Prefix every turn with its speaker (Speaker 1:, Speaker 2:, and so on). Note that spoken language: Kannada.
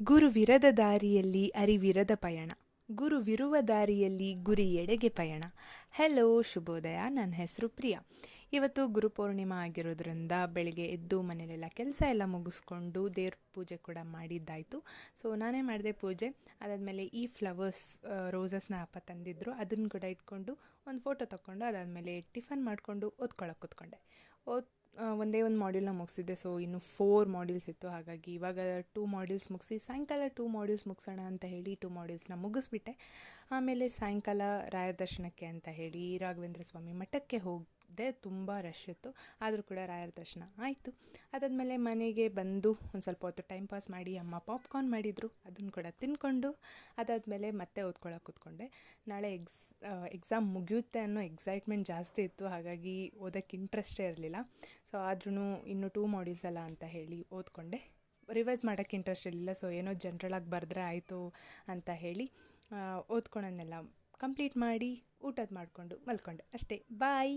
Speaker 1: ಗುರುವಿರದ ದಾರಿಯಲ್ಲಿ ಅರಿವಿರದ ಪಯಣ, ಗುರುವಿರುವ ದಾರಿಯಲ್ಲಿ ಗುರಿಯೆಡೆಗೆ ಪಯಣ. ಹೆಲೋ, ಶುಭೋದಯ. ನನ್ನ ಹೆಸರು ಪ್ರಿಯಾ. ಇವತ್ತು ಗುರುಪೌರ್ಣಿಮಾ ಆಗಿರೋದ್ರಿಂದ ಬೆಳಗ್ಗೆ ಎದ್ದು ಮನೇಲೆಲ್ಲ ಕೆಲಸ ಎಲ್ಲ ಮುಗಿಸ್ಕೊಂಡು ದೇವ್ರ ಪೂಜೆ ಕೂಡ ಮಾಡಿದ್ದಾಯಿತು. ಸೊ ನಾನೇ ಮಾಡಿದೆ ಪೂಜೆ. ಅದಾದಮೇಲೆ ಈ ಫ್ಲವರ್ಸ್ ರೋಸಸ್ನ ಅಪ್ಪ ತಂದಿದ್ದರು, ಅದನ್ನು ಕೂಡ ಇಟ್ಕೊಂಡು ಒಂದು ಫೋಟೋ ತೊಗೊಂಡು ಅದಾದಮೇಲೆ ಟಿಫನ್ ಮಾಡಿಕೊಂಡು ಓದ್ಕೊಳಕ್ಕೆ ಕೂತ್ಕೊಂಡೆ. ಒಂದೇ ಒಂದು ಮಾಡ್ಯೂಲ್ನ ಮುಗಿಸಿದ್ದೆ. ಸೊ ಇನ್ನು 4 ಮಾಡ್ಯೂಲ್ಸ್ ಇತ್ತು. ಹಾಗಾಗಿ ಇವಾಗ 2 ಮಾಡ್ಯೂಲ್ಸ್ ಮುಗಿಸಿ ಸಾಯಂಕಾಲ 2 ಮಾಡ್ಯೂಲ್ಸ್ ಮುಗಿಸೋಣ ಅಂತ ಹೇಳಿ 2 ಮಾಡ್ಯೂಲ್ಸ್ನ ಮುಗಿಸ್ಬಿಟ್ಟೆ. ಆಮೇಲೆ ಸಾಯಂಕಾಲ ರಾಯರ ದರ್ಶನಕ್ಕೆ ಅಂತ ಹೇಳಿ ರಾಘವೇಂದ್ರ ಸ್ವಾಮಿ ಮಠಕ್ಕೆ ಹೋಗಿದೆ. ತುಂಬ ರಶ್ ಇತ್ತು, ಆದರೂ ಕೂಡ ರಾಯರ ದರ್ಶನ ಆಯಿತು. ಅದಾದಮೇಲೆ ಮನೆಗೆ ಬಂದು ಒಂದು ಸ್ವಲ್ಪ ಹೊತ್ತು ಟೈಮ್ ಪಾಸ್ ಮಾಡಿ ಅಮ್ಮ ಪಾಪ್ಕಾರ್ನ್ ಮಾಡಿದರು, ಅದನ್ನು ಕೂಡ ತಿಂದ್ಕೊಂಡು ಅದಾದಮೇಲೆ ಮತ್ತೆ ಓದ್ಕೊಳಕ್ಕೆ ಕೂತ್ಕೊಂಡೆ. ನಾಳೆ ಎಕ್ಸಾಮ್ ಮುಗಿಯುತ್ತೆ ಅನ್ನೋ ಎಕ್ಸೈಟ್ಮೆಂಟ್ ಜಾಸ್ತಿ ಇತ್ತು. ಹಾಗಾಗಿ ಓದೋಕ್ಕೆ ಇಂಟ್ರೆಸ್ಟೇ ಇರಲಿಲ್ಲ. ಸೊ ಆದ್ರೂ ಇನ್ನೂ 2 ಮಾಡ್ಯೂಲ್ಸ್ ಅಲ್ಲ ಅಂತ ಹೇಳಿ ಓದ್ಕೊಂಡೆ. ರಿವೈಸ್ ಮಾಡೋಕ್ಕೆ ಇಂಟ್ರೆಸ್ಟ್ ಇರಲಿಲ್ಲ. ಸೊ ಏನೋ ಜನರಲಾಗಿ ಬರೆದ್ರೆ ಆಯಿತು ಅಂತ ಹೇಳಿ ಓದ್ಕೊಳೋನ್ನೆಲ್ಲ ಕಂಪ್ಲೀಟ್ ಮಾಡಿ ಊಟದ ಮಾಡಿಕೊಂಡು ಮಲ್ಕೊಂಡೆ ಅಷ್ಟೇ. ಬಾಯ್.